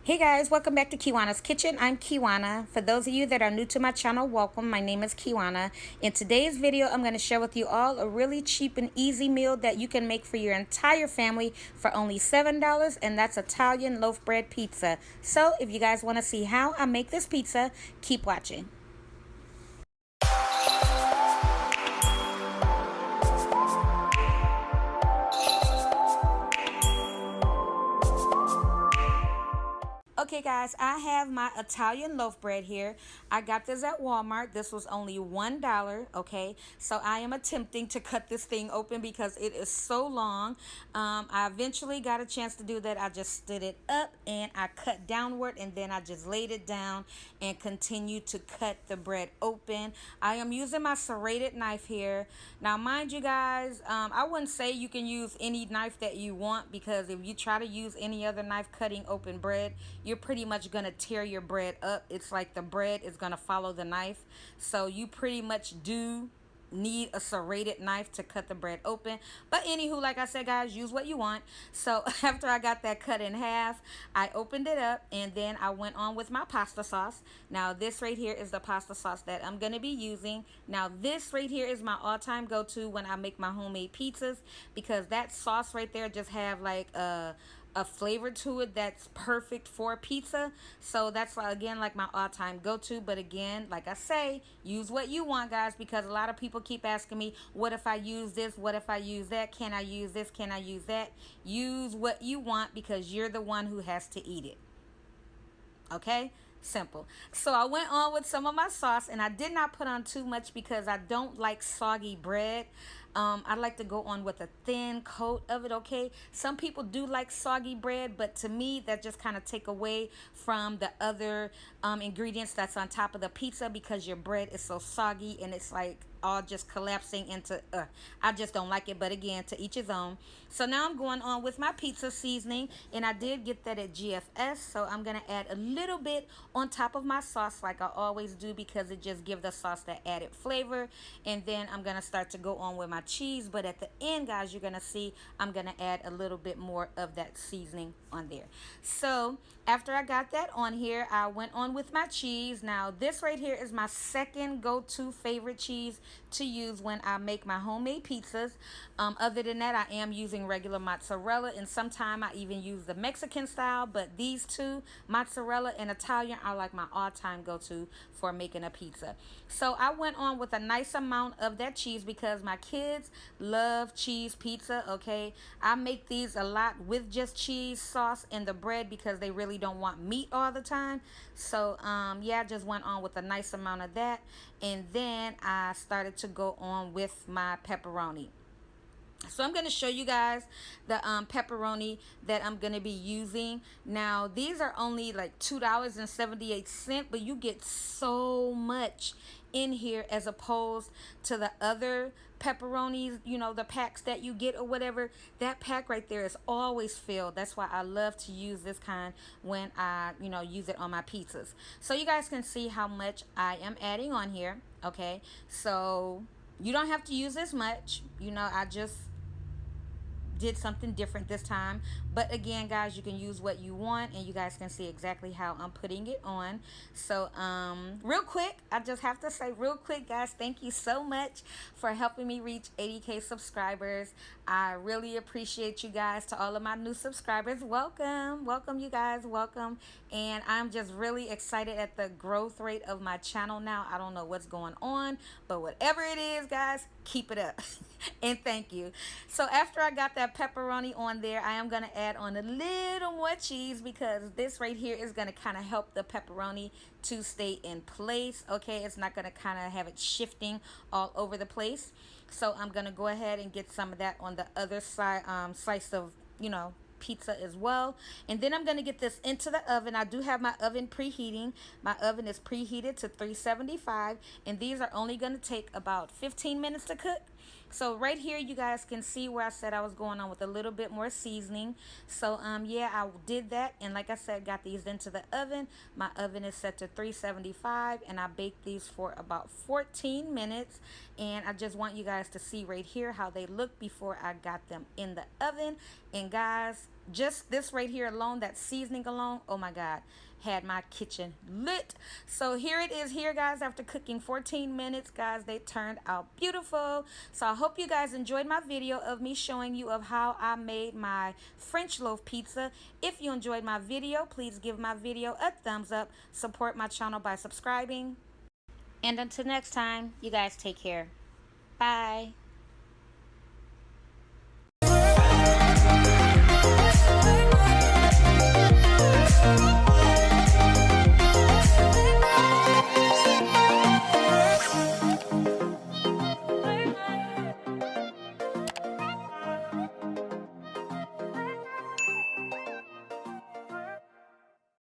Hey guys, welcome back to Kiwanna's Kitchen. I'm Kiwanna. For those of you that are new to my channel, welcome. My name is Kiwanna. In today's video, I'm going to share with you all a really cheap and easy meal that you can make for your entire family for only $7, and that's Italian loaf bread pizza. So if you guys want to see how I make this pizza, keep watching. Okay guys, I have my Italian loaf bread here. I got this at Walmart. This was only $1, okay? So I am attempting to cut this thing open because it is so long. I eventually got a chance to do that. I just stood it up and I cut downward, and then I just laid it down and continued to cut the bread open. I am using my serrated knife here. Now mind you guys, I wouldn't say you can use any knife that you want, because if you try to use any other knife cutting open bread, you're pretty much gonna tear your bread up. It's like the bread is gonna follow the knife, so you pretty much do need a serrated knife to cut the bread open. But anywho, like I said guys, use what you want. So after I got that cut in half, I opened it up and then I went on with my pasta sauce. Now this right here is the pasta sauce that I'm gonna be using. Now this right here is my all-time go-to when I make my homemade pizzas, because that sauce right there just have like a flavor to it that's perfect for pizza. So that's why, again, like my all-time go-to. But again, like I say, use what you want guys, because a lot of people keep asking me, what if I use this, what if I use that, can I use this, can I use that? Use what you want, because you're the one who has to eat it. Okay, simple. So I went on with some of my sauce, and I did not put on too much because I don't like soggy bread. I like to go on with a thin coat of it. Okay, some people do like soggy bread, but to me that just kind of take away from the other ingredients that's on top of the pizza, because your bread is so soggy and it's like all just collapsing into I just don't like it. But again, to each his own. So now I'm going on with my pizza seasoning, and I did get that at GFS, so I'm gonna add a little bit on top of my sauce like I always do, because it just gives the sauce that added flavor. And then I'm gonna start to go on with my cheese, but at the end guys, you're gonna see I'm gonna add a little bit more of that seasoning on there. So after I got that on here, I went on with my cheese. Now this right here is my second go-to favorite cheese to use when I make my homemade pizzas. Other than that, I am using regular mozzarella, and sometimes I even use the Mexican style, but these two, mozzarella and Italian, are like my all-time go-to for making a pizza. So I went on with a nice amount of that cheese because my kids love cheese pizza. Okay, I make these a lot with just cheese sauce and the bread because they really don't want meat all the time. So yeah, I just went on with a nice amount of that, and then I started to go on with my pepperoni. So I'm going to show you guys the pepperoni that I'm going to be using. Now these are only like $2.78, but you get so much in here as opposed to the other pepperonis, you know, the packs that you get or whatever. That pack right there is always filled. That's why I love to use this kind when I, you know, use it on my pizzas. So you guys can see how much I am adding on here. Okay, so you don't have to use this much. You know, I just did something different this time. But again guys, you can use what you want, and you guys can see exactly how I'm putting it on. So real quick, I just have to say real quick guys, thank you so much for helping me reach 80K subscribers. I really appreciate you guys. To all of my new subscribers, welcome, welcome you guys, welcome. And I'm just really excited at the growth rate of my channel now. I don't know what's going on, but whatever it is guys, keep it up. And thank you. So after I got that pepperoni on there, I am going to add on a little more cheese, because this right here is going to kind of help the pepperoni to stay in place. Okay, it's not going to kind of have it shifting all over the place. So I'm going to go ahead and get some of that on the other side, slice of, you know, pizza as well. And then I'm going to get this into the oven. I do have my oven preheating. My oven is preheated to 375, and these are only going to take about 15 minutes to cook. So right here you guys can see where I said I was going on with a little bit more seasoning. So yeah, I did that, and like I said, got these into the oven. My oven is set to 375, and I baked these for about 14 minutes. And I just want you guys to see right here how they look before I got them in the oven. And guys, just this right here alone, that seasoning alone, oh my God, had my kitchen lit. So here it is here, guys, after cooking 14 minutes, guys, they turned out beautiful. So I hope you guys enjoyed my video of me showing you of how I made my French loaf pizza. If you enjoyed my video, please give my video a thumbs up. Support my channel by subscribing. And until next time, you guys take care. Bye.